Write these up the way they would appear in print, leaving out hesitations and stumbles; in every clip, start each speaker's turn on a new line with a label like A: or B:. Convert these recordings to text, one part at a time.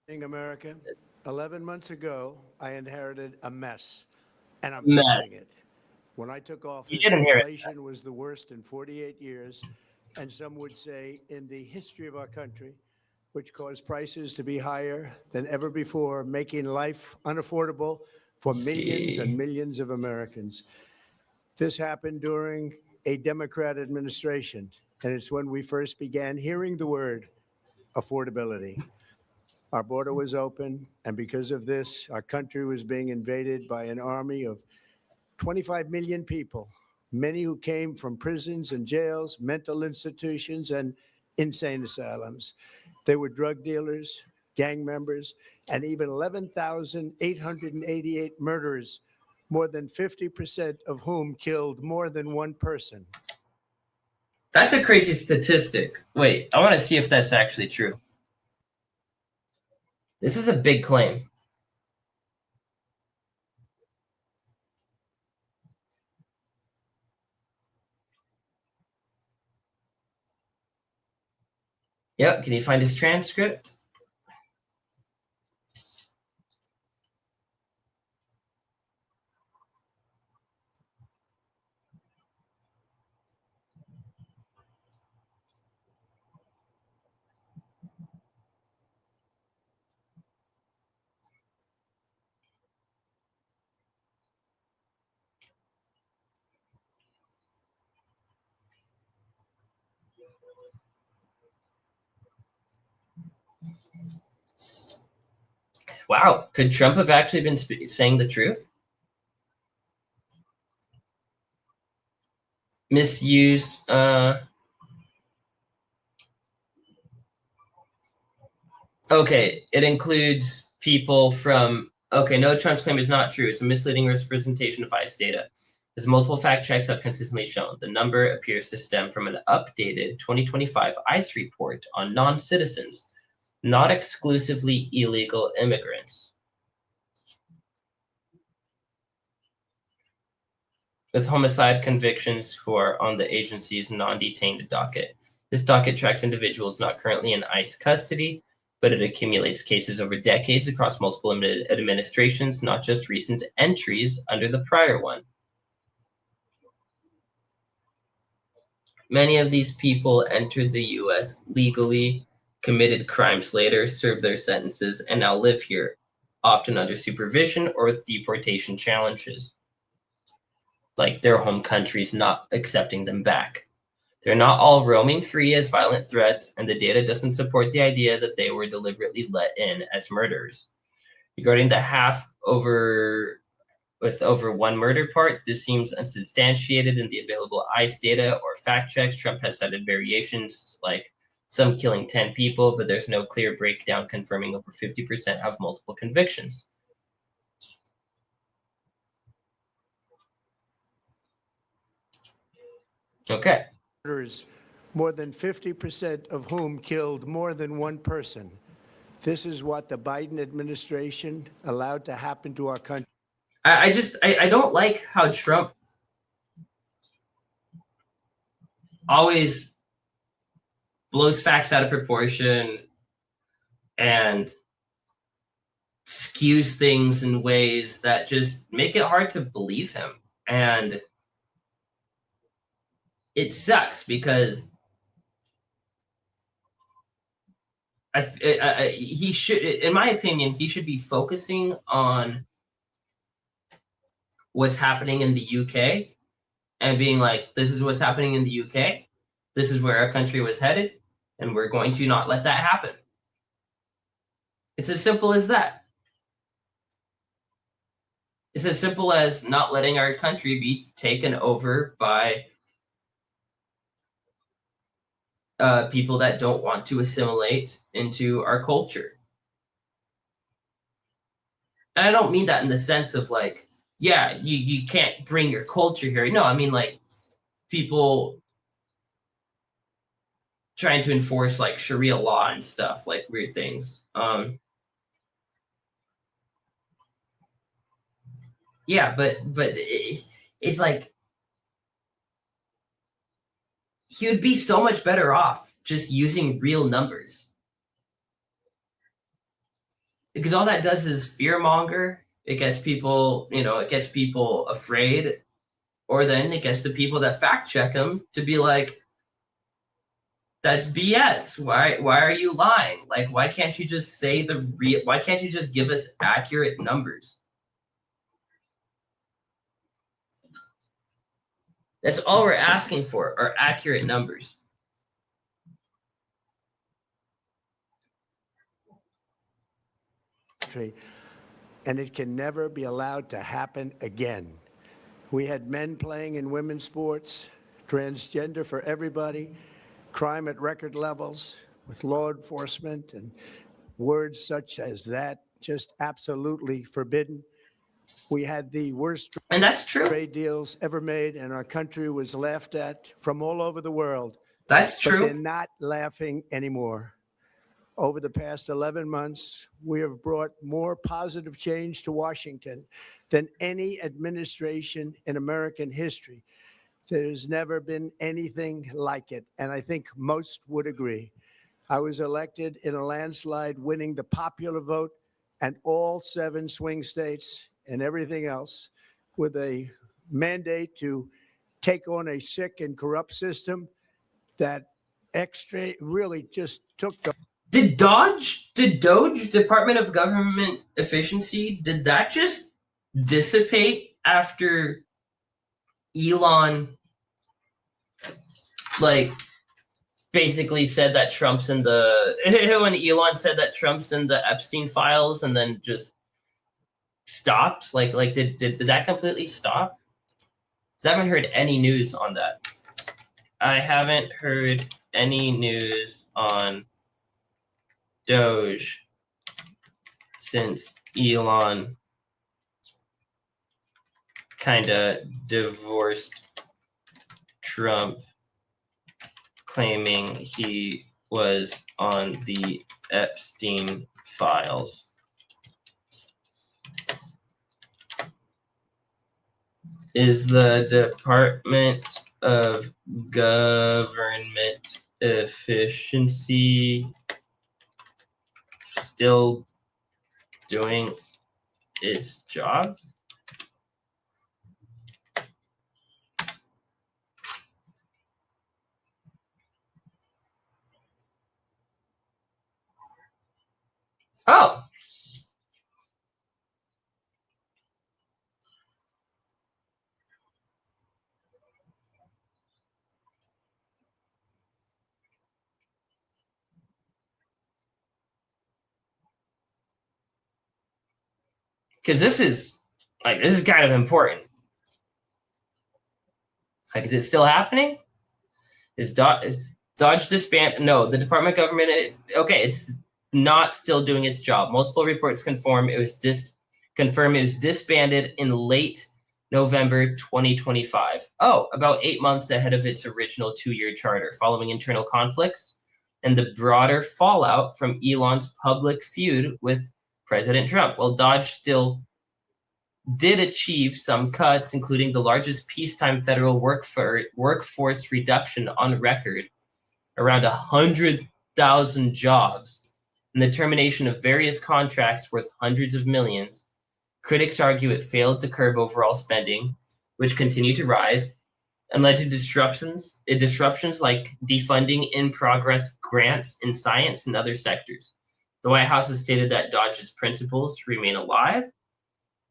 A: In America, 11 months ago, I inherited a mess, and I'm fixing
B: Mess.
A: it. When I took
B: You
A: office,
B: didn't hear it.
A: inflation was the worst in 48 years, and some would say in the history of our country, which caused prices to be higher than ever before, making life unaffordable for
B: Let's
A: millions and
B: see.
A: millions of Americans. This happened during a Democrat administration, and it's when we first began hearing the word affordability. Our border was open, and because of this, our country was being invaded by an army of 25 million people, many who came from prisons and jails, mental institutions, and insane asylums. They were drug dealers, gang members, and even 11,888 murderers, more than 50% of whom killed more than one person.
B: That's a crazy statistic. Wait, I want to see if that's actually true. This is a big claim. Yep, can you find his transcript? Wow, could Trump have actually been saying the truth? Misused. Okay, it includes people from. Okay, no, Trump's claim is not true. It's a misleading representation of ICE data. As multiple fact checks have consistently shown, the number appears to stem from an updated 2025 ICE report on non-citizens, not exclusively illegal immigrants. With homicide convictions who are on the agency's non-detained docket. This docket tracks individuals not currently in ICE custody, but it accumulates cases over decades across multiple administrations, not just recent entries under the prior one. Many of these people entered the US legally, committed crimes later, served their sentences, and now live here, often under supervision or with deportation challenges, like their home countries not accepting them back. They're not all roaming free as violent threats, and the data doesn't support the idea that they were deliberately let in as murderers. Regarding the half over with over one murder part, this seems unsubstantiated in the available ICE data or fact checks. Trump has cited variations, like some killing 10 people, but there's no clear breakdown confirming over 50% have multiple convictions. Okay.
A: More than 50% of whom killed more than one person. This is what the Biden administration allowed to happen to our country.
B: I don't like how Trump always blows facts out of proportion and skews things in ways that just make it hard to believe him. And it sucks because he should, in my opinion, he should be focusing on what's happening in the UK and being like, this is what's happening in the UK. This is where our country was headed, and we're going to not let that happen. It's as simple as that. It's as simple as not letting our country be taken over by people that don't want to assimilate into our culture. And I don't mean that in the sense of like, yeah, you can't bring your culture here. No, I mean like people trying to enforce like Sharia law and stuff, like weird things. Yeah, but it's like he would be so much better off just using real numbers. because all that does is fearmonger. It gets people, it gets people afraid, or then it gets the people that fact check them to be like, that's BS. Why are you lying? Like, why can't you just say the real? Why can't you just give us accurate numbers? That's all we're asking for, are accurate numbers.
A: And it can never be allowed to happen again. We had men playing in women's sports, transgender for everybody, crime at record levels with law enforcement, and words such as that just absolutely forbidden. We had the worst
B: And that's true.
A: trade deals ever made, and our country was laughed at from all over the world.
B: That's true.
A: But they're not laughing anymore. Over the past 11 months, we have brought more positive change to Washington than any administration in American history. There's never been anything like it, and I think most would agree. I was elected in a landslide, winning the popular vote and all 7 swing states and everything else, with a mandate to take on a sick and corrupt system that really just took the...
B: Did DOGE, Department of Government Efficiency, did that just dissipate after Elon, basically said that Trump's in the... when Elon said that Trump's in the Epstein files and then just stopped? Did that completely stop? 'Cause I haven't heard any news on that. I haven't heard any news on Doge since Elon kind of divorced Trump, claiming he was on the Epstein files. Is the Department of Government Efficiency still doing its job? Oh, because this is kind of important. Is it still happening? Is Dodge disband? No, the Department of Government. Okay, it's not still doing its job. Multiple reports confirm it was disbanded in late November 2025. Oh, about 8 months ahead of its original 2-year charter, following internal conflicts and the broader fallout from Elon's public feud with President Trump. Well, Dodge still did achieve some cuts, including the largest peacetime federal workforce reduction on record, around 100,000 jobs, and the termination of various contracts worth hundreds of millions. Critics argue it failed to curb overall spending, which continued to rise, and led to disruptions like defunding in-progress grants in science and other sectors. The White House has stated that Dodge's principles remain alive,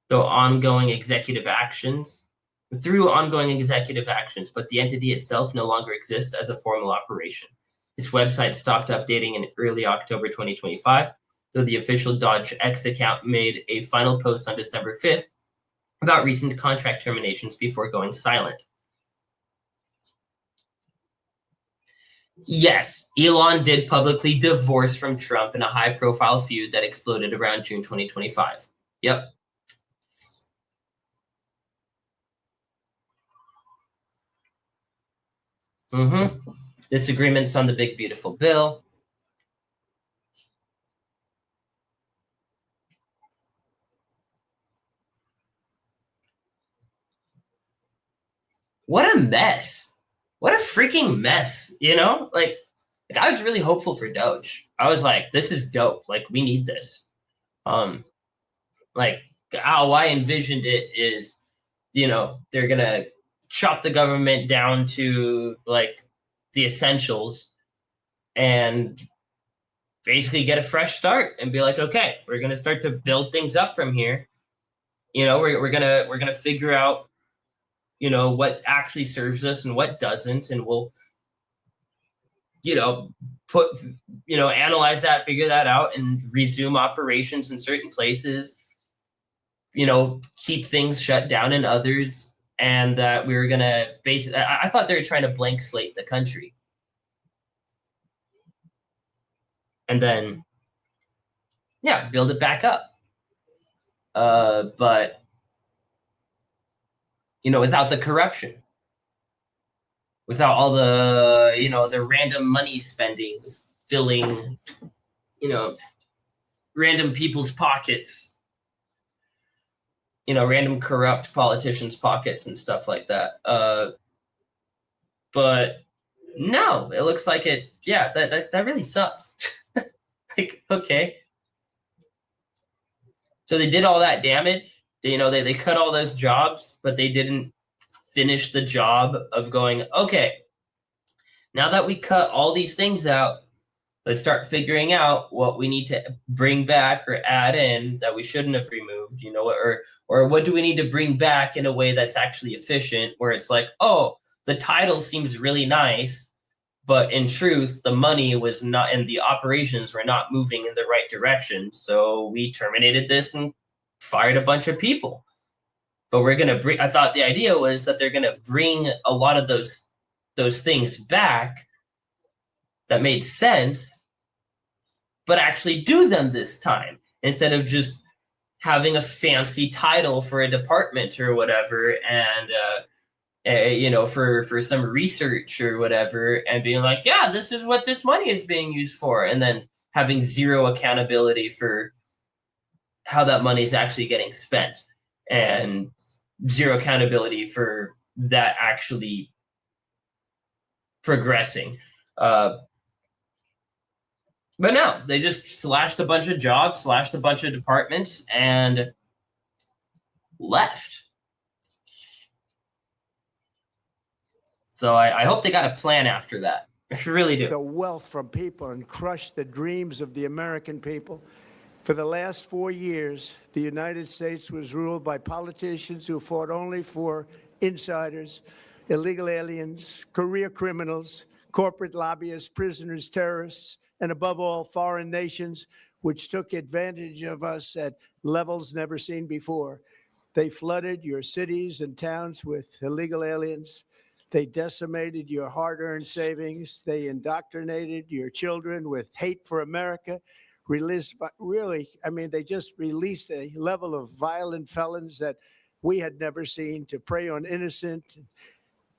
B: through ongoing executive actions, but the entity itself no longer exists as a formal operation. Its website stopped updating in early October 2025, though the official Dodge X account made a final post on December 5th about recent contract terminations before going silent. Yes, Elon did publicly divorce from Trump in a high-profile feud that exploded around June 2025. Yep. Disagreements on the big, beautiful bill. What a mess. What a freaking mess, I was really hopeful for Doge. I was like, this is dope. We need this. Like how I envisioned it is, they're gonna chop the government down to like the essentials and basically get a fresh start and be like, okay, we're gonna start to build things up from here. We're gonna figure out, what actually serves us and what doesn't, and we'll, put, analyze that, figure that out, and resume operations in certain places. Keep things shut down in others, and that we were gonna basically. I thought they were trying to blank slate the country, and then, yeah, build it back up. But without the corruption, without all the the random money spendings filling, random people's pockets, random corrupt politicians' pockets and stuff like that. But no, it looks like it. Yeah, that really sucks. Like, okay. So they did all that damage. They cut all those jobs, but they didn't finish the job of going, okay, now that we cut all these things out, let's start figuring out what we need to bring back or add in that we shouldn't have removed, or what do we need to bring back in a way that's actually efficient, where it's like, oh, the title seems really nice, but in truth, the money was not, and the operations were not moving in the right direction. So we terminated this and fired a bunch of people. But we're going to bring, I thought the idea was that they're going to bring a lot of those things back that made sense, but actually do them this time instead of just having a fancy title for a department or whatever, and for some research or whatever, and being like, yeah, this is what this money is being used for, and then having zero accountability for how that money is actually getting spent, and zero accountability for that actually progressing. But no, they just slashed a bunch of jobs, slashed a bunch of departments, and left. So I hope they got a plan after that. I really do.
A: The wealth from people and crushed the dreams of the American people. For the last 4 years, the United States was ruled by politicians who fought only for insiders, illegal aliens, career criminals, corporate lobbyists, prisoners, terrorists, and above all, foreign nations, which took advantage of us at levels never seen before. They flooded your cities and towns with illegal aliens. They decimated your hard-earned savings. They indoctrinated your children with hate for America. They just released a level of violent felons that we had never seen to prey on innocent.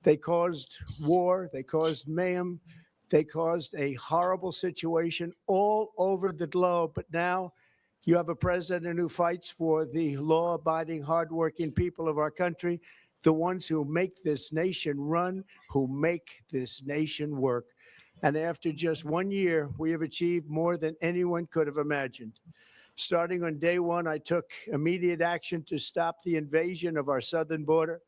A: They caused war. They caused mayhem. They caused a horrible situation all over the globe. But now you have a president who fights for the law-abiding, hardworking people of our country, the ones who make this nation run, who make this nation work. And after just 1 year, we have achieved more than anyone could have imagined. Starting on day one, I took immediate action to stop the invasion of our southern border.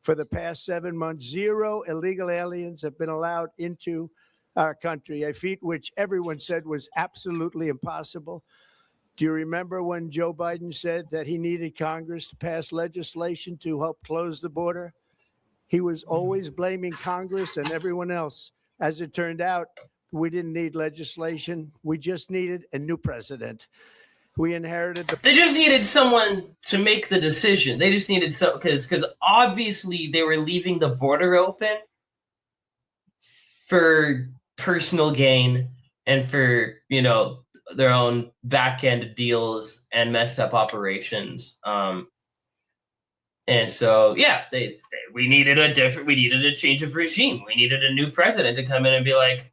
A: For the past 7 months, 0 illegal aliens have been allowed into our country, a feat which everyone said was absolutely impossible. Do you remember when Joe Biden said that he needed Congress to pass legislation to help close the border? He was always blaming Congress and everyone else. As it turned out, we didn't need legislation. We just needed a new president. We inherited
B: They just needed someone to make the decision. They just needed because obviously they were leaving the border open for personal gain and for their own back end deals and messed up operations. And so we needed a change of regime. We needed a new president to come in and be like,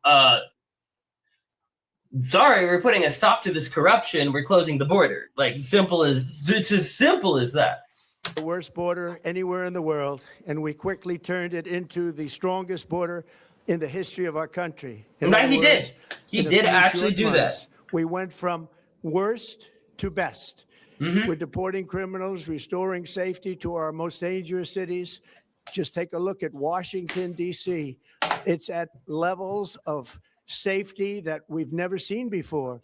B: sorry, we're putting a stop to this corruption. We're closing the border. It's as simple as that.
A: The worst border anywhere in the world, and we quickly turned it into the strongest border in the history of our country.
B: He did actually do that.
A: We went from worst to best.
B: Mhm.
A: We're deporting criminals, restoring safety to our most dangerous cities. Just take a look at Washington, D.C. It's at levels of safety that we've never seen before.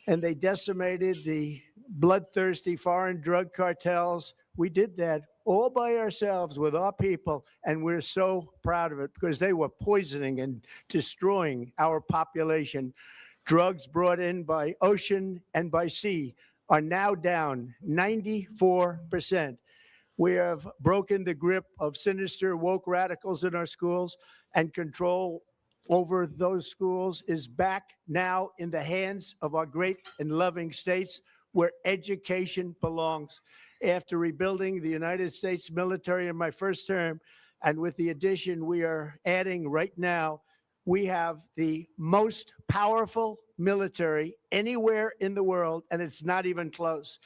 A: And they decimated the bloodthirsty foreign drug cartels. We did that all by ourselves with our people, and we're so proud of it because they were poisoning and destroying our population. Drugs brought in by ocean and by sea are now down 94%. We have broken the grip of sinister woke radicals in our schools, and control over those schools is back now in the hands of our great and loving states where education belongs. After rebuilding the United States military in my first term, and with the addition we are adding right now, we have the most powerful military anywhere in the world, and it's not even close.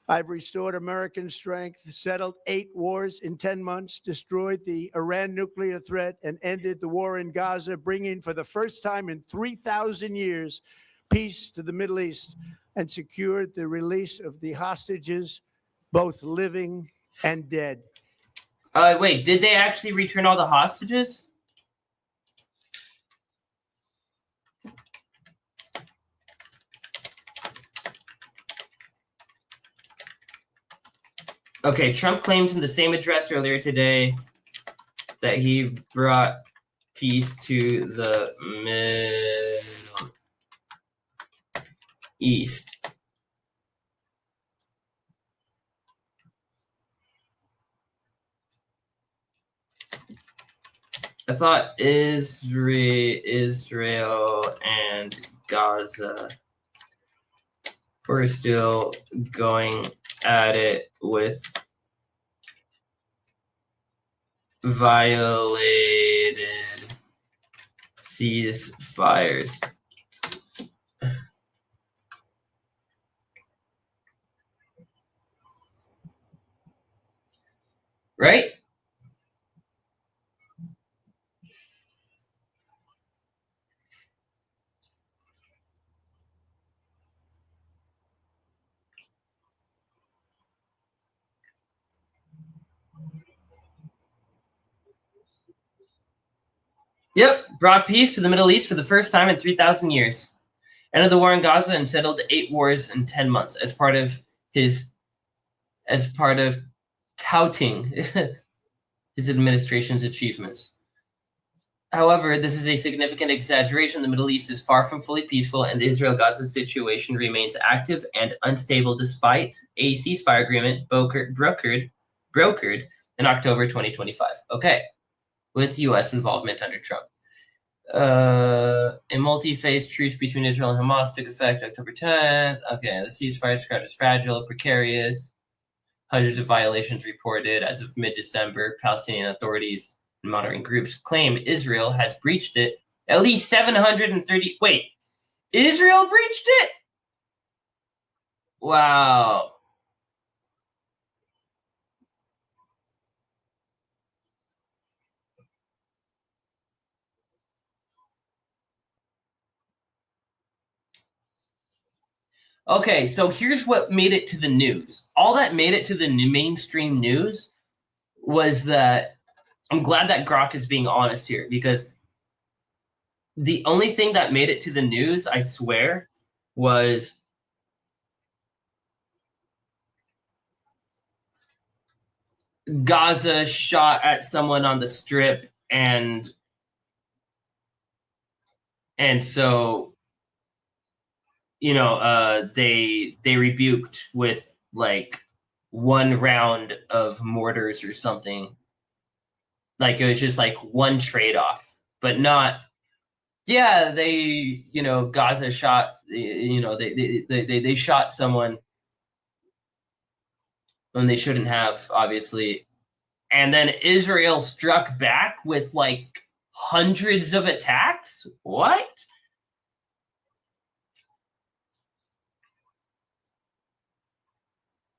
A: I've restored American strength, settled 8 wars in 10 months, destroyed the Iran nuclear threat, and ended the war in Gaza, bringing for the first time in 3,000 years peace to the Middle East, and secured the release of the hostages, both living and dead.
B: Wait, did they actually return all the hostages? Okay, Trump claims in the same address earlier today that he brought peace to the Middle East. I thought Israel and Gaza were still going at it with violated ceasefires. Right? Yep, brought peace to the Middle East for the first time in 3,000 years. Ended the war in Gaza and settled 8 wars in 10 months as part of touting his administration's achievements. However, this is a significant exaggeration. The Middle East is far from fully peaceful, and the Israel-Gaza situation remains active and unstable despite a ceasefire agreement brokered in October 2025. Okay, with U.S. involvement under Trump. A multi-phase truce between Israel and Hamas took effect October 10th. Okay, the ceasefire is described as fragile, precarious. Hundreds of violations reported as of mid-December. Palestinian authorities and monitoring groups claim Israel has breached it. At least 730. Wait, Israel breached it? Wow. Okay, so here's what made it to the news. All that made it to the mainstream news was that I'm glad that Grok is being honest here, because the only thing that made it to the news, I swear, was Gaza shot at someone on the strip, and so they rebuked with like 1 round of mortars or something. Like it was just like one trade-off, but not. Yeah, Gaza shot. They shot someone when they shouldn't have, obviously, and then Israel struck back with like hundreds of attacks. What?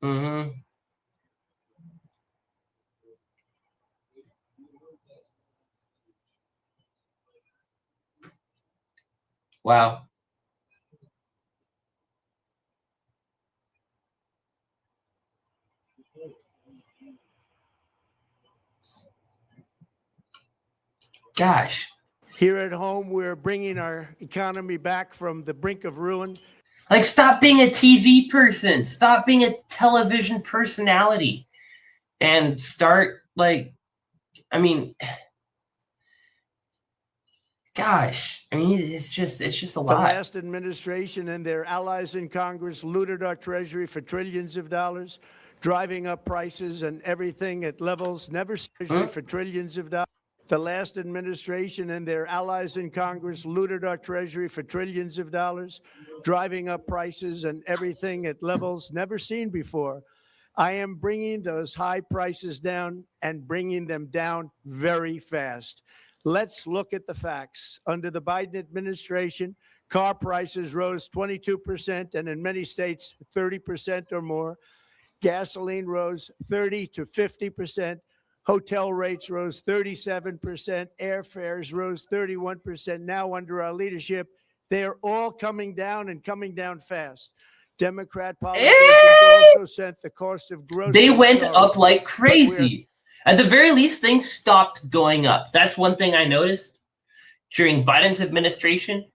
B: Mm-hmm. Wow. Gosh.
A: Here at home, we're bringing our economy back from the brink of ruin.
B: Like, stop being a TV person. Stop being a television personality. And start, like, I mean, gosh. I mean, it's just a
A: The
B: lot.
A: last administration and their allies in Congress looted our treasury for trillions of dollars, driving up prices and everything at levels never seen for trillions of dollars. The last administration and their allies in Congress looted our treasury for trillions of dollars, driving up prices and everything at levels never seen before. I am bringing those high prices down and bringing them down very fast. Let's look at the facts. Under the Biden administration, car prices rose 22% and in many states 30% or more. Gasoline rose 30 to 50%. Hotel rates rose 37%. Airfares rose 31%. Now, under our leadership, they are all coming down and coming down fast. Democrat politicians also sent the cost of groceries.
B: They went up like crazy. At the very least, things stopped going up. That's one thing I noticed during Biden's administration.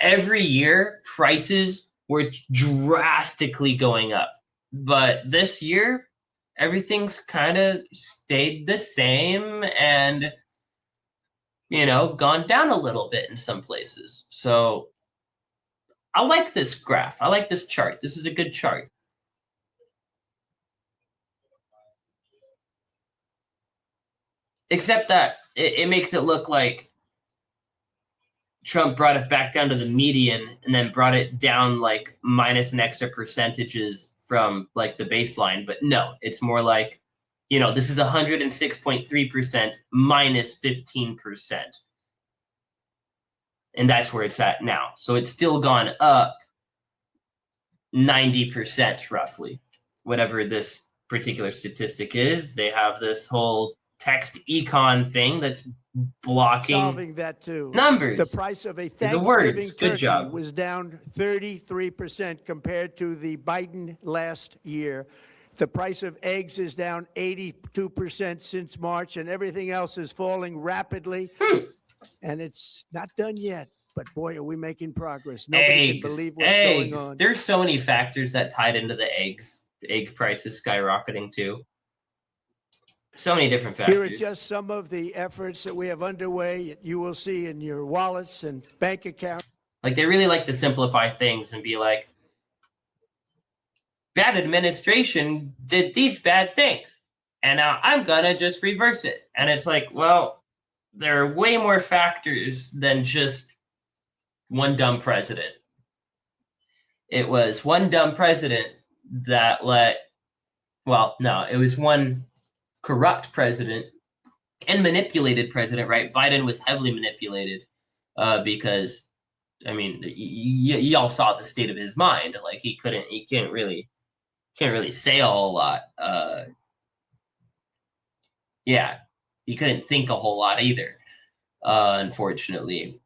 B: Every year, prices were drastically going up. But this year, everything's kind of stayed the same and, you know, gone down a little bit in some places. So I like this graph. I like this chart. This is a good chart. Except that it makes it look like Trump brought it back down to the median and then brought it down like minus an extra percentages from like the baseline. But no, it's more like, you know, this is 106.3% minus 15%. And that's where it's at now. So it's still gone up 90% roughly. Whatever this particular statistic is, they have this whole text econ thing that's blocking
A: solving that too.
B: Numbers.
A: The price of a Thanksgiving
B: Good
A: turkey
B: job.
A: was down 33% compared to the Biden last year. The price of eggs is down 82% since March, and everything else is falling rapidly. And it's not done yet, but boy, are we making progress. Nobody can believe what's going on.
B: There's so many factors that tied into the eggs. The egg prices skyrocketing too. So many different factors.
A: Here are just some of the efforts that we have underway. You will see in your wallets and bank accounts.
B: Like, they really like to simplify things and be like, bad administration did these bad things, and now I'm gonna just reverse it. And it's like, well, there are way more factors than just one dumb president. It was one dumb president that it was one corrupt president and manipulated president, right? Biden was heavily manipulated because, I mean, y'all saw the state of his mind. Like, he can't really say a whole lot. He couldn't think a whole lot either, unfortunately,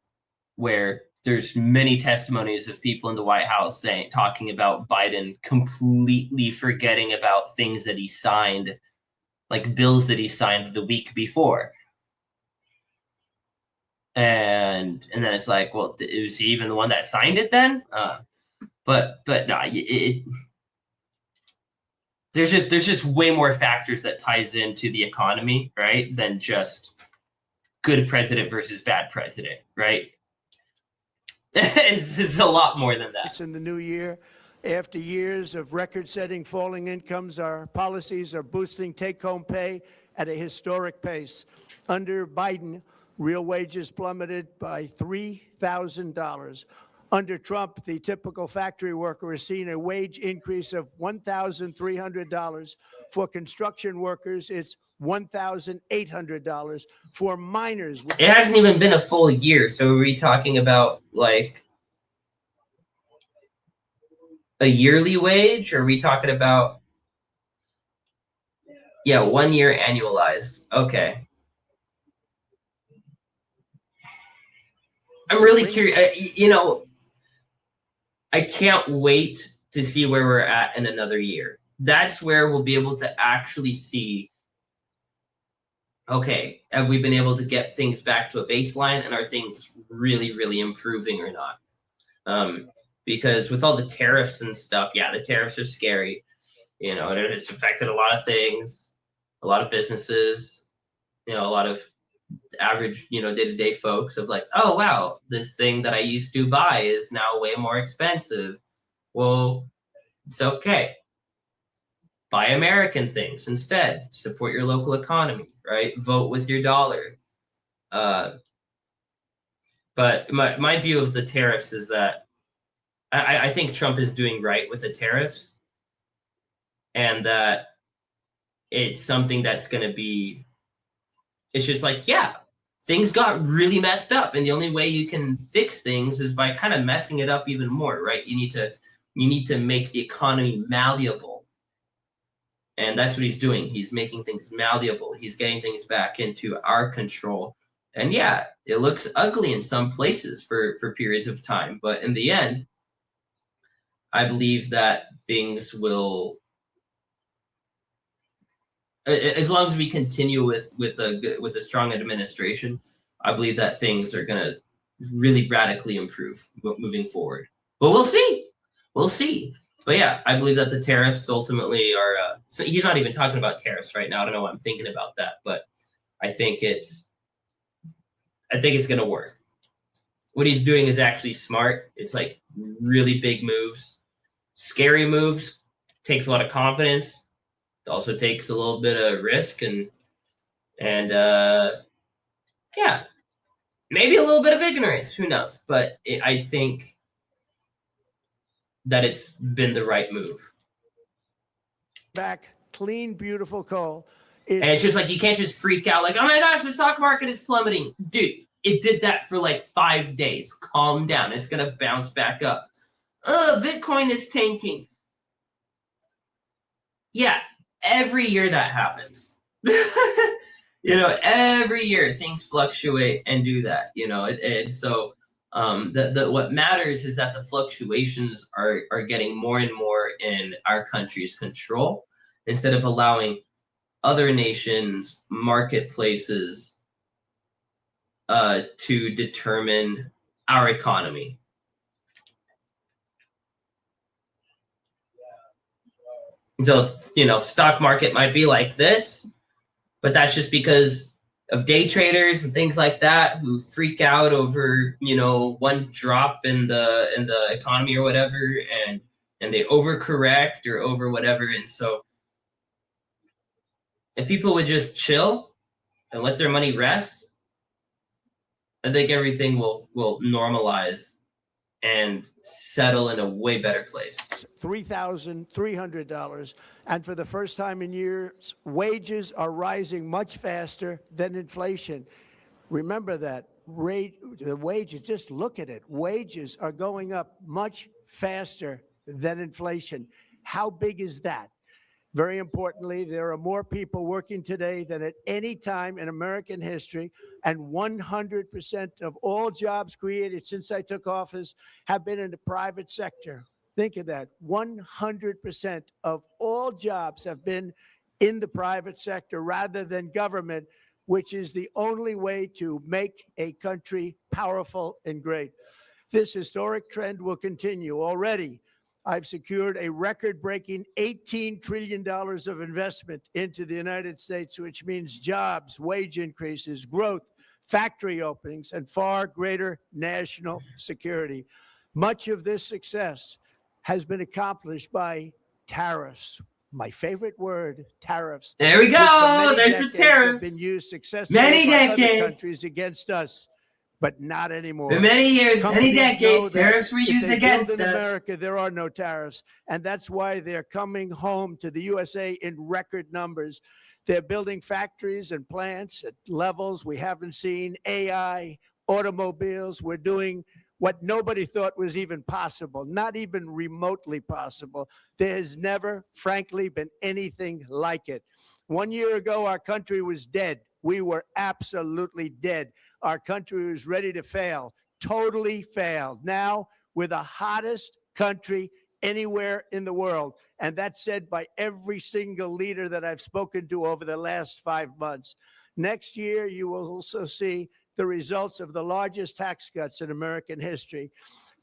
B: where there's many testimonies of people in the White House talking about Biden completely forgetting about things that he signed, like bills that he signed the week before. And then it's like, well, was he even the one that signed it then? But no, there's just way more factors that ties into the economy, right, than just good president versus bad president, right? It's a lot more than that.
A: It's in the new year. After years of record-setting falling incomes, our policies are boosting take-home pay at a historic pace. Under Biden, real wages plummeted by $3,000. Under Trump, the typical factory worker has seen a wage increase of $1,300. For construction workers, it's $1,800. For miners,
B: it hasn't even been a full year. So are we talking about like a yearly wage, or are we talking about 1 year annualized? Okay. I'm really curious. I can't wait to see where we're at in another year. that's where we'll be able to actually see, okay, have we been able to get things back to a baseline, and are things really, really improving or not? Because with all the tariffs and stuff, yeah, the tariffs are scary. And it's affected a lot of things, a lot of businesses, a lot of average, day-to-day folks of like, oh, wow, this thing that I used to buy is now way more expensive. Well, it's okay. Buy American things instead. Support your local economy, right? Vote with your dollar. But my view of the tariffs is that I think Trump is doing right with the tariffs, and that it's something that's going to be, it's just like, yeah, things got really messed up, and the only way you can fix things is by kind of messing it up even more, right? You need to make the economy malleable. And that's what he's doing. He's making things malleable. He's getting things back into our control. And yeah, it looks ugly in some places for periods of time. But in the end, I believe that things will, as long as we continue with a strong administration, I believe that things are going to really radically improve moving forward. But we'll see. We'll see. But yeah, I believe that the tariffs ultimately are. So he's not even talking about tariffs right now. I don't know what I'm thinking about that, but I think it's going to work. What he's doing is actually smart. It's like really big moves, scary moves. Takes a lot of confidence. It also takes a little bit of risk and yeah, maybe a little bit of ignorance. Who knows? But I think that it's been the right move.
A: Back, clean, beautiful coal.
B: And it's just like, you can't just freak out like, oh my gosh, the stock market is plummeting. Dude, it did that for like 5 days. Calm down. It's going to bounce back up. Bitcoin is tanking. Yeah, every year that happens. Every year things fluctuate and do that. So what matters is that the fluctuations are getting more and more in our country's control, instead of allowing other nations' marketplaces to determine our economy. So, stock market might be like this, but that's just because of day traders and things like that who freak out over, one drop in the economy or whatever, and they overcorrect or over whatever. And so if people would just chill and let their money rest, I think everything will normalize and settle in a way better place.
A: $3,300. And for the first time in years, wages are rising much faster than inflation. Remember that. The wages, just look at it. Wages are going up much faster than inflation. How big is that? Very importantly, there are more people working today than at any time in American history, and 100% of all jobs created since I took office have been in the private sector. Think of that. 100% of all jobs have been in the private sector rather than government, which is the only way to make a country powerful and great. This historic trend will continue. Already, I've secured a record-breaking $18 trillion of investment into the United States, which means jobs, wage increases, growth, factory openings, and far greater national security. Much of this success has been accomplished by tariffs. My favorite word, tariffs.
B: There we go. There's the tariffs.
A: Have been used successfully by other countries against us, but not anymore.
B: For many years, many decades, tariffs were used against us.
A: In America, there are no tariffs, and that's why they're coming home to the USA in record numbers. They're building factories and plants at levels we haven't seen. AI, automobiles. We're doing what nobody thought was even possible, not even remotely possible. There's never, frankly, been anything like it. 1 year ago, our country was dead. We were absolutely dead. Our country was ready to fail, totally failed. Now, we're the hottest country anywhere in the world. And that's said by every single leader that I've spoken to over the last 5 months. Next year, you will also see the results of the largest tax cuts in American history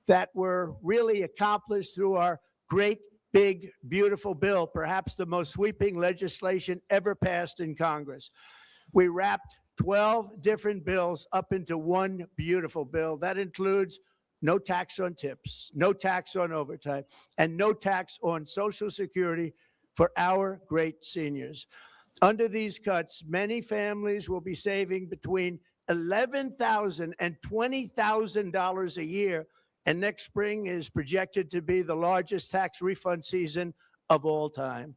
A: that were really accomplished through our great, big, beautiful bill, perhaps the most sweeping legislation ever passed in Congress. We wrapped 12 different bills up into one beautiful bill. That includes no tax on tips, no tax on overtime, and no tax on Social Security for our great seniors. Under these cuts, many families will be saving between $11,000 and $20,000 a year, and next spring is projected to be the largest tax refund season of all time.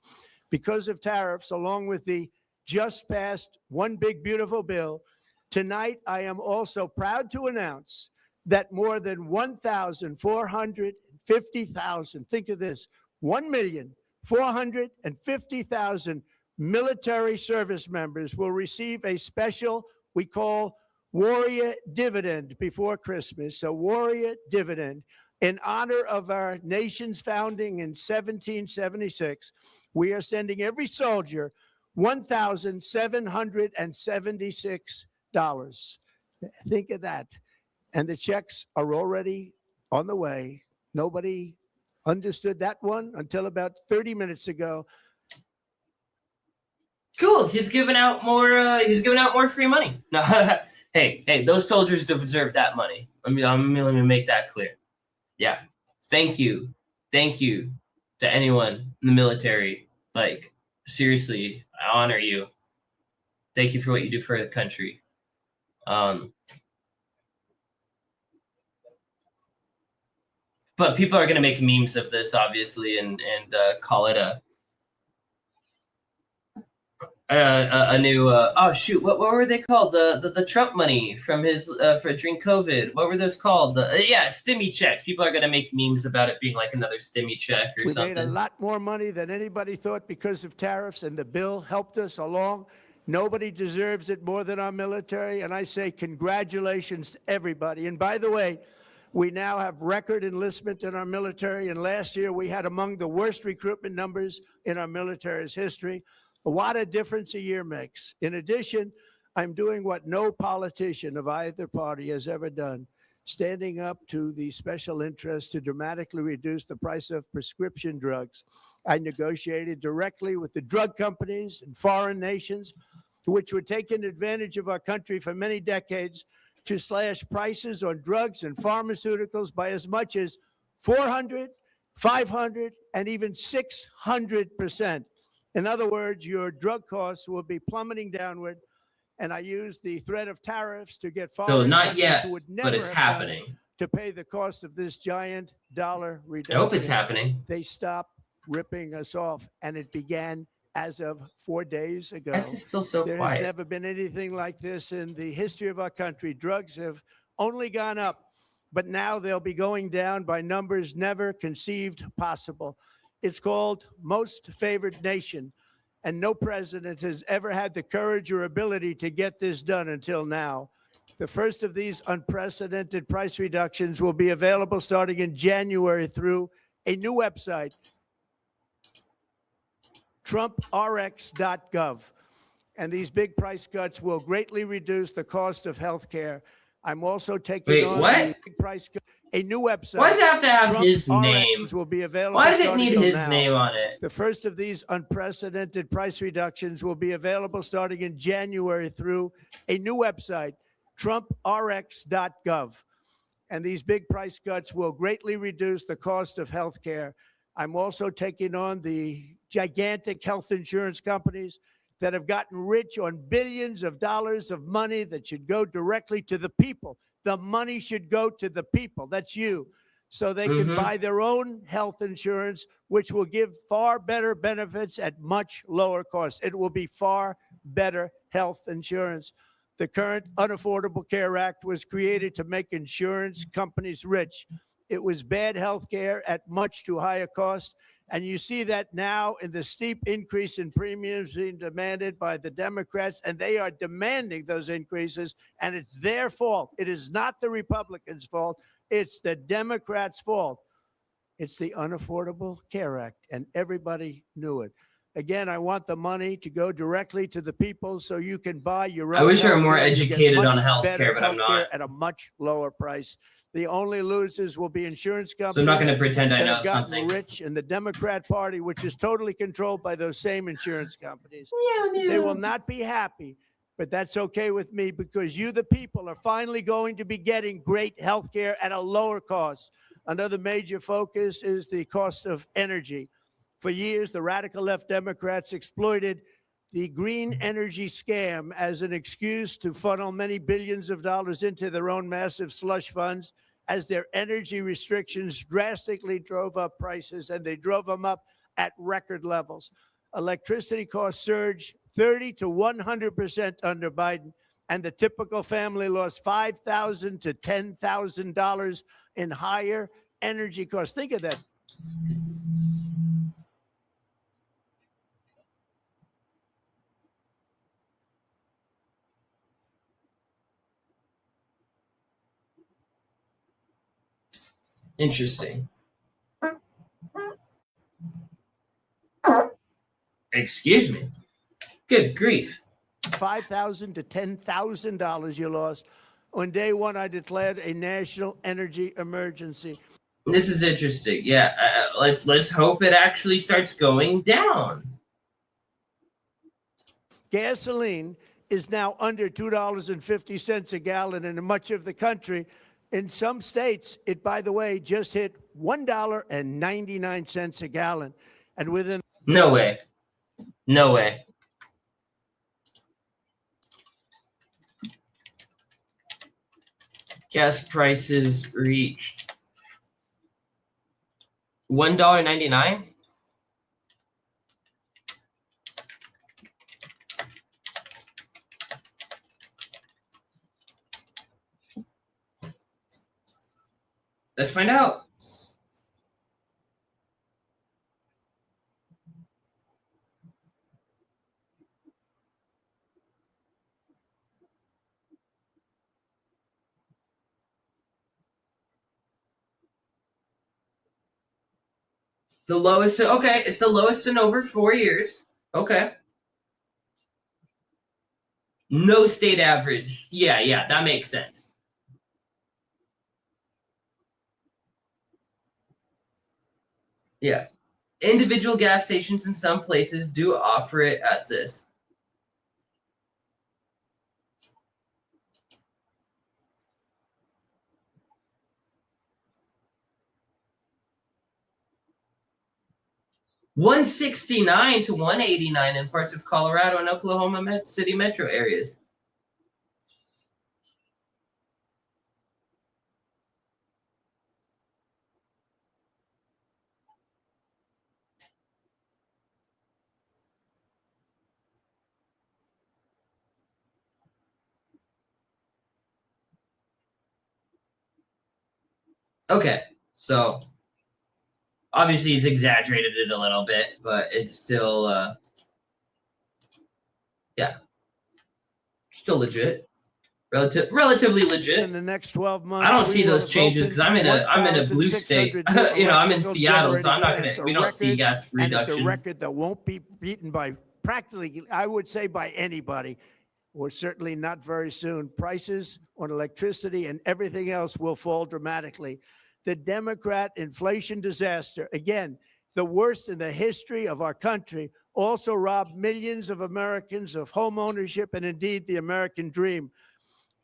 A: Because of tariffs, along with the just passed one big beautiful bill, tonight I am also proud to announce that more than 1,450,000, think of this, 1,450,000 military service members will receive a special we call Warrior Dividend before Christmas, a Warrior Dividend. In honor of our nation's founding in 1776, we are sending every soldier $1,776. Think of that. And the checks are already on the way. Nobody understood that one until about 30 minutes ago.
B: Cool. He's giving out more. He's giving out more free money. No, hey, those soldiers deserve that money. Let me make that clear. Yeah. Thank you to anyone in the military. Like, seriously, I honor you. Thank you for what you do for the country. But people are going to make memes of this, obviously, and call it a new oh shoot, what were they called? The Trump money from his for during COVID. What were those called? Yeah, stimmy checks. People are going to make memes about it being like another stimmy check or something.
A: We made a lot more money than anybody thought because of tariffs, and the bill helped us along. Nobody deserves it more than our military, and I say congratulations to everybody. And by the way, we now have record enlistment in our military, and last year we had among the worst recruitment numbers in our military's history. What a difference a year makes. In addition, I'm doing what no politician of either party has ever done, standing up to the special interests to dramatically reduce the price of prescription drugs. I negotiated directly with the drug companies and foreign nations, which were taking advantage of our country for many decades, to slash prices on drugs and pharmaceuticals by as much as 400, 500, and even 600%. In other words, your drug costs will be plummeting downward, and I use the threat of tariffs to get foreign
B: So not
A: countries
B: yet,
A: who would never
B: but it's
A: have
B: happening.
A: done to pay the cost of this giant dollar reduction.
B: I hope it's happening.
A: They stopped ripping us off, and it began as of 4 days ago.
B: Why is it still so
A: There
B: quiet?
A: has never been anything like this in the history of our country. Drugs have only gone up, but now they'll be going down by numbers never conceived possible. It's called Most Favored Nation, and no president has ever had the courage or ability to get this done until now. The first of these unprecedented price reductions will be available starting in January through a new website, TrumpRx.gov. And these big price cuts will greatly reduce the cost of health care. I'm also taking on the big price cut. A new website.
B: Why does it have to have
A: Trump
B: his name?
A: RX will be available.
B: Why does it need his
A: now.
B: name on it?
A: The first of these unprecedented price reductions will be available starting in January through a new website, TrumpRx.gov. And these big price cuts will greatly reduce the cost of health care. I'm also taking on the gigantic health insurance companies that have gotten rich on billions of dollars of money that should go directly to the people. The money should go to the people. That's you. So they can buy their own health insurance, which will give far better benefits at much lower cost. It will be far better health insurance. The current Unaffordable Care Act was created to make insurance companies rich. It was bad health care at much too high a cost. And you see that now in the steep increase in premiums being demanded by the Democrats, and they are demanding those increases, and it's their fault. It is not the Republicans' fault. It's the Democrats' fault. It's the Unaffordable Care Act, and everybody knew it. Again, I want the money to go directly to the people so you can buy your own.
B: I wish I were more
A: healthcare. You get
B: educated on
A: much
B: healthcare,
A: better
B: but I'm
A: healthcare
B: not.
A: at a much lower price. The only losers will be insurance
B: So I'm
A: companies
B: not going to pretend I
A: that
B: know
A: have gotten
B: something.
A: rich, and the Democrat Party, which is totally controlled by those same insurance companies. They will not be happy, but that's okay with me because you, the people, are finally going to be getting great health care at a lower cost. Another major focus is the cost of energy. For years, the radical left Democrats exploited the green energy scam as an excuse to funnel many billions of dollars into their own massive slush funds, as their energy restrictions drastically drove up prices, and they drove them up at record levels. Electricity costs surged 30 to 100% under Biden, and the typical family lost $5,000 to $10,000 in higher energy costs. Think of that.
B: Interesting. Excuse me. Good grief.
A: $5,000 to $10,000 you lost. On day one, I declared a national energy emergency.
B: This is interesting. Yeah, let's hope it actually starts going down.
A: Gasoline is now under $2.50 a gallon in much of the country. In some states, it, by the way, just hit $1.99 a gallon. And within
B: No way. No way. Gas prices reached $1.99. Let's find out. The lowest, okay, it's the lowest in over 4 years. Okay. No state average. Yeah, that makes sense. Yeah. Individual gas stations in some places do offer it at this. $169 to $189 in parts of Colorado and Oklahoma City metro areas. Okay, so obviously he's exaggerated it a little bit, but it's still, yeah, still legit. Relatively legit.
A: in the next 12 months,
B: I don't
A: we
B: see
A: will
B: those
A: have
B: changes because I'm in a blue state.
A: 1,600
B: You know, I'm in
A: electrical
B: Seattle, so I'm not
A: generating
B: gonna.
A: plants,
B: We don't see
A: record,
B: gas
A: and it's a
B: reductions.
A: record that won't be beaten by practically, I would say, by anybody, or certainly not very soon. Prices on electricity and everything else will fall dramatically. The Democrat inflation disaster, again, the worst in the history of our country, also robbed millions of Americans of home ownership and indeed the American dream.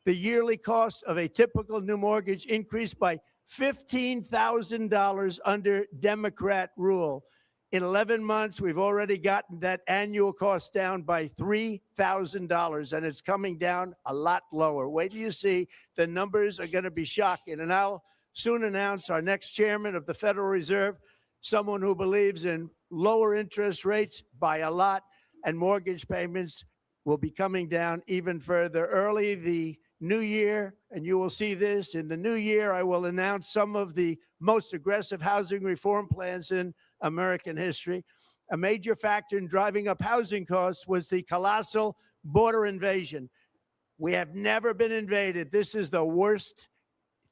A: The yearly cost of a typical new mortgage increased by $15,000 under Democrat rule. In 11 months, we've already gotten that annual cost down by $3,000, and it's coming down a lot lower. Wait till you see. The numbers are going to be shocking. And I'll soon announce our next chairman of the Federal Reserve, someone who believes in lower interest rates by a lot, and mortgage payments will be coming down even further. Early the new year, and you will see this in the new year, I will announce some of the most aggressive housing reform plans in American history. A major factor in driving up housing costs was the colossal border invasion. We have never been invaded. This is the worst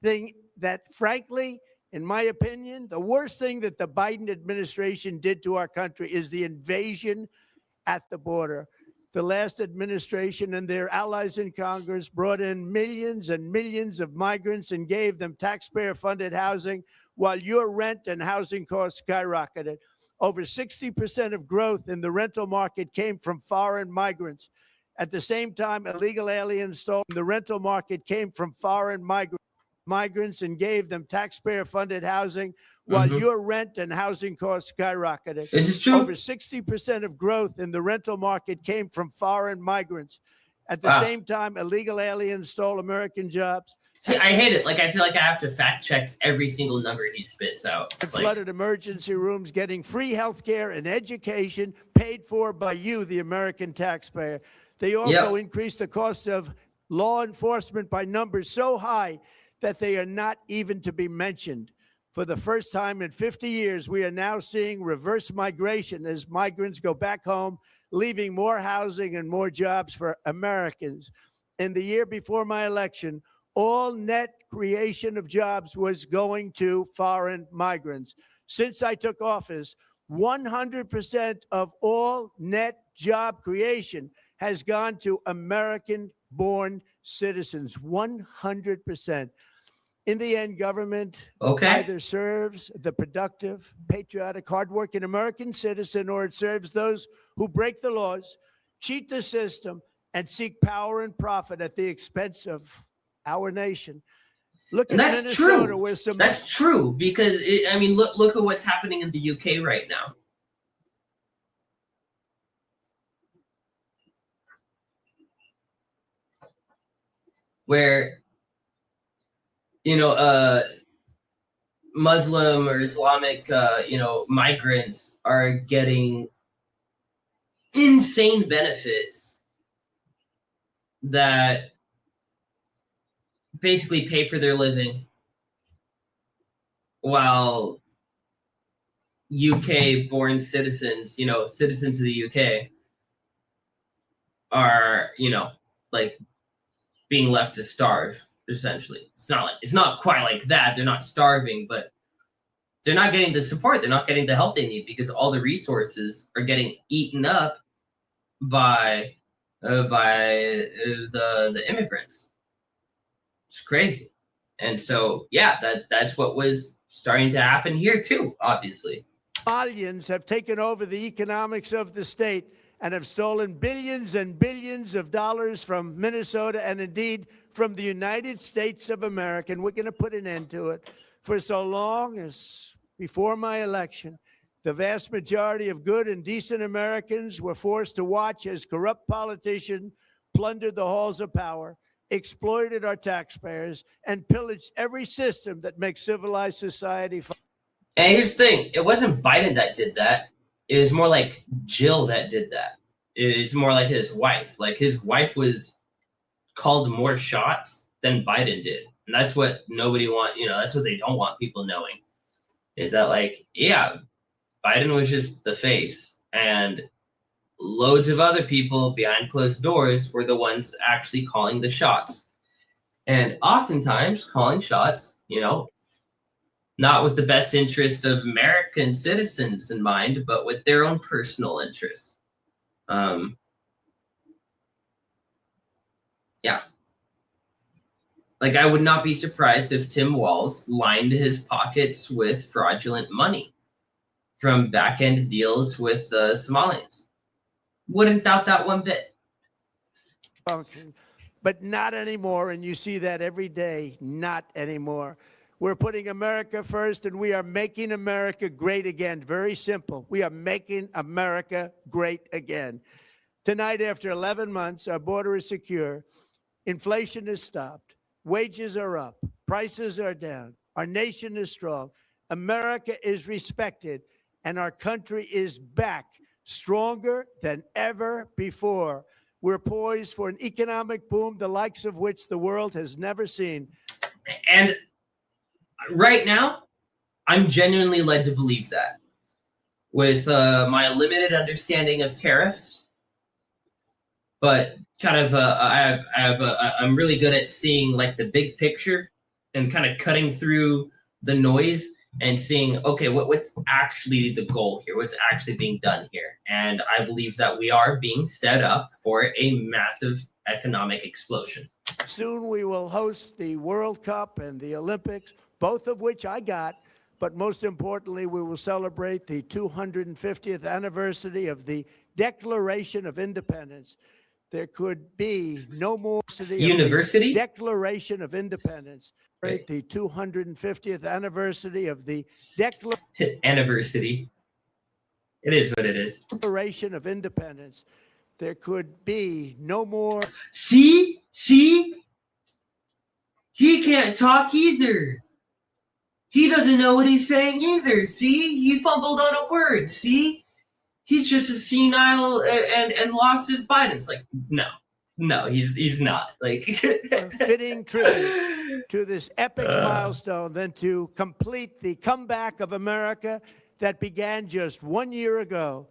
A: thing that, frankly, in my opinion, the worst thing that the Biden administration did to our country is the invasion at the border. The last administration and their allies in Congress brought in millions and millions of migrants and gave them taxpayer-funded housing while your rent and housing costs skyrocketed. Over 60% of growth in the rental market came from foreign migrants. At the same time, illegal aliens stole the rental market came from foreign migrants and gave them taxpayer-funded housing while your rent and housing costs skyrocketed.
B: Is this true?
A: Over 60% of growth in the rental market came from foreign migrants. At the same time, illegal aliens stole American jobs.
B: See, I hate it. Like, I feel like I have to fact check every single number he spits out. It's like,
A: Flooded emergency rooms, getting free health care and education paid for by you, the American taxpayer. They also increased the cost of law enforcement by numbers so high that they are not even to be mentioned. For the first time in 50 years, we are now seeing reverse migration as migrants go back home, leaving more housing and more jobs for Americans. In the year before my election, all net creation of jobs was going to foreign migrants. Since I took office, 100% of all net job creation has gone to American-born citizens, 100%. In the end, government either serves the productive, patriotic, hardworking American citizen, or it serves those who break the laws, cheat the system, and seek power and profit at the expense of our nation. Look at Minnesota,
B: true.
A: where some
B: That's true, because I mean, look at what's happening in the UK right now. Where, you know, Muslim or Islamic, you know, migrants are getting insane benefits that basically pay for their living, while UK-born citizens, you know, citizens of the UK, are, you know, like being left to starve. Essentially, it's not quite like that. They're not starving, but they're not getting the support. They're not getting the help they need because all the resources are getting eaten up by the immigrants. It's crazy. And so, yeah, that's what was starting to happen here too, obviously.
A: Aliens have taken over the economics of the state and have stolen billions and billions of dollars from Minnesota and indeed from the United States of America. And we're going to put an end to it. For so long as before my election, the vast majority of good and decent Americans were forced to watch as corrupt politicians plundered the halls of power, exploited our taxpayers, and pillaged every system that makes civilized society.
B: And here's the thing. It wasn't Biden that did that. It was more like Jill that did that. It's more like his wife. Like, his wife was called more shots than Biden did. And that's what nobody want, you know, that's what they don't want people knowing. Is that, like, yeah, Biden was just the face, and loads of other people behind closed doors were the ones actually calling the shots. And oftentimes calling shots, you know, not with the best interest of American citizens in mind, but with their own personal interests. Yeah. Like, I would not be surprised if Tim Walz lined his pockets with fraudulent money from back-end deals with Somalians. Wouldn't doubt that one bit.
A: Function, but not anymore. And you see that every day. Not anymore. We're putting America first, and we are making America great again. Very simple. We are making America great again. Tonight, after 11 months, our border is secure. Inflation is stopped. Wages are up. Prices are down. Our nation is strong. America is respected, and our country is back, stronger than ever before. We're poised for an economic boom, the likes of which the world has never seen.
B: And right now, I'm genuinely led to believe that. With my limited understanding of tariffs, but kind of I'm really good at seeing, like, the big picture and kind of cutting through the noise and seeing, okay, what's actually the goal here? What's actually being done here? And I believe that we are being set up for a massive economic explosion.
A: Soon we will host the World Cup and the Olympics, both of which I got. But most importantly, we will celebrate the 250th anniversary of the Declaration of Independence. There could be no more
B: University?
A: Declaration of Independence.
B: Right.
A: The 250th anniversary of the
B: Anniversary. It is what it is.
A: Declaration of Independence. There could be no more.
B: See? He can't talk either. He doesn't know what he's saying either. See? He fumbled on a word. See? He's just a senile and lost his Biden. It's like, no, he's not. Like
A: Fitting tribute to this epic milestone than to complete the comeback of America that began just 1 year ago.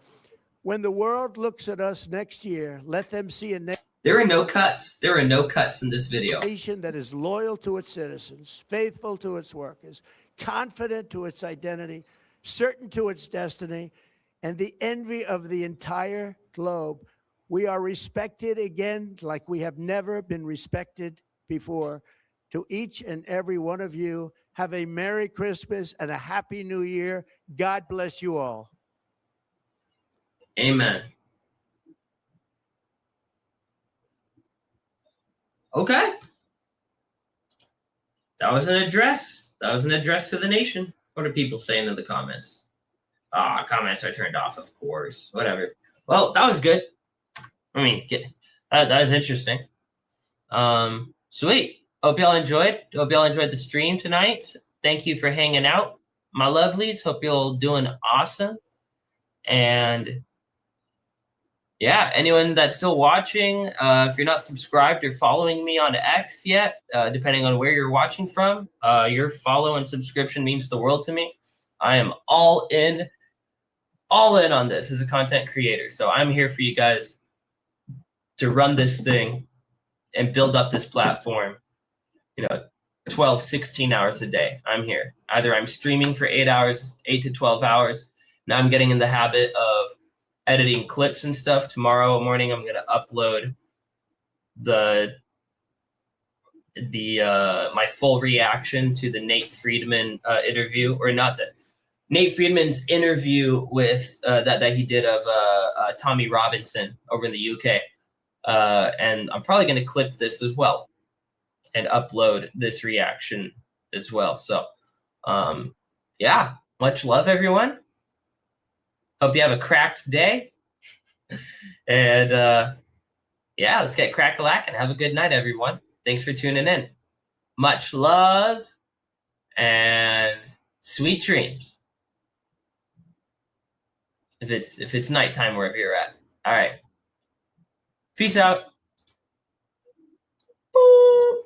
A: When the world looks at us next year, let them see a
B: There are no cuts. There are no cuts in this video.
A: nation that is loyal to its citizens, faithful to its workers, confident to its identity, certain to its destiny, and the envy of the entire globe. We are respected again like we have never been respected before. To each and every one of you, have a Merry Christmas and a Happy New Year. God bless you all.
B: Amen. Okay. That was an address. That was an address to the nation. What are people saying in the comments? Comments are turned off, of course. Whatever. Well, that was good. I mean, that was interesting. Sweet. Hope y'all enjoyed. Hope y'all enjoyed the stream tonight. Thank you for hanging out, my lovelies. Hope y'all doing awesome. And yeah, anyone that's still watching, if you're not subscribed or following me on X yet, depending on where you're watching from, your follow and subscription means the world to me. I am all in on this as a content creator. So I'm here for you guys to run this thing and build up this platform, 12, 16 hours a day. I'm here. Either I'm streaming for 8 hours, 8 to 12 hours. Now I'm getting in the habit of editing clips and stuff. Tomorrow morning, I'm going to upload my full reaction to the Nate Friedman interview, or not the Nate Friedman's interview with that he did of Tommy Robinson over in the UK. And I'm probably going to clip this as well and upload this reaction as well. So, yeah, much love, everyone. Hope you have a cracked day. And, yeah, let's get crack-a-lackin'. Have a good night, everyone. Thanks for tuning in. Much love and sweet dreams. If it's nighttime wherever you're at. All right. Peace out. Boop.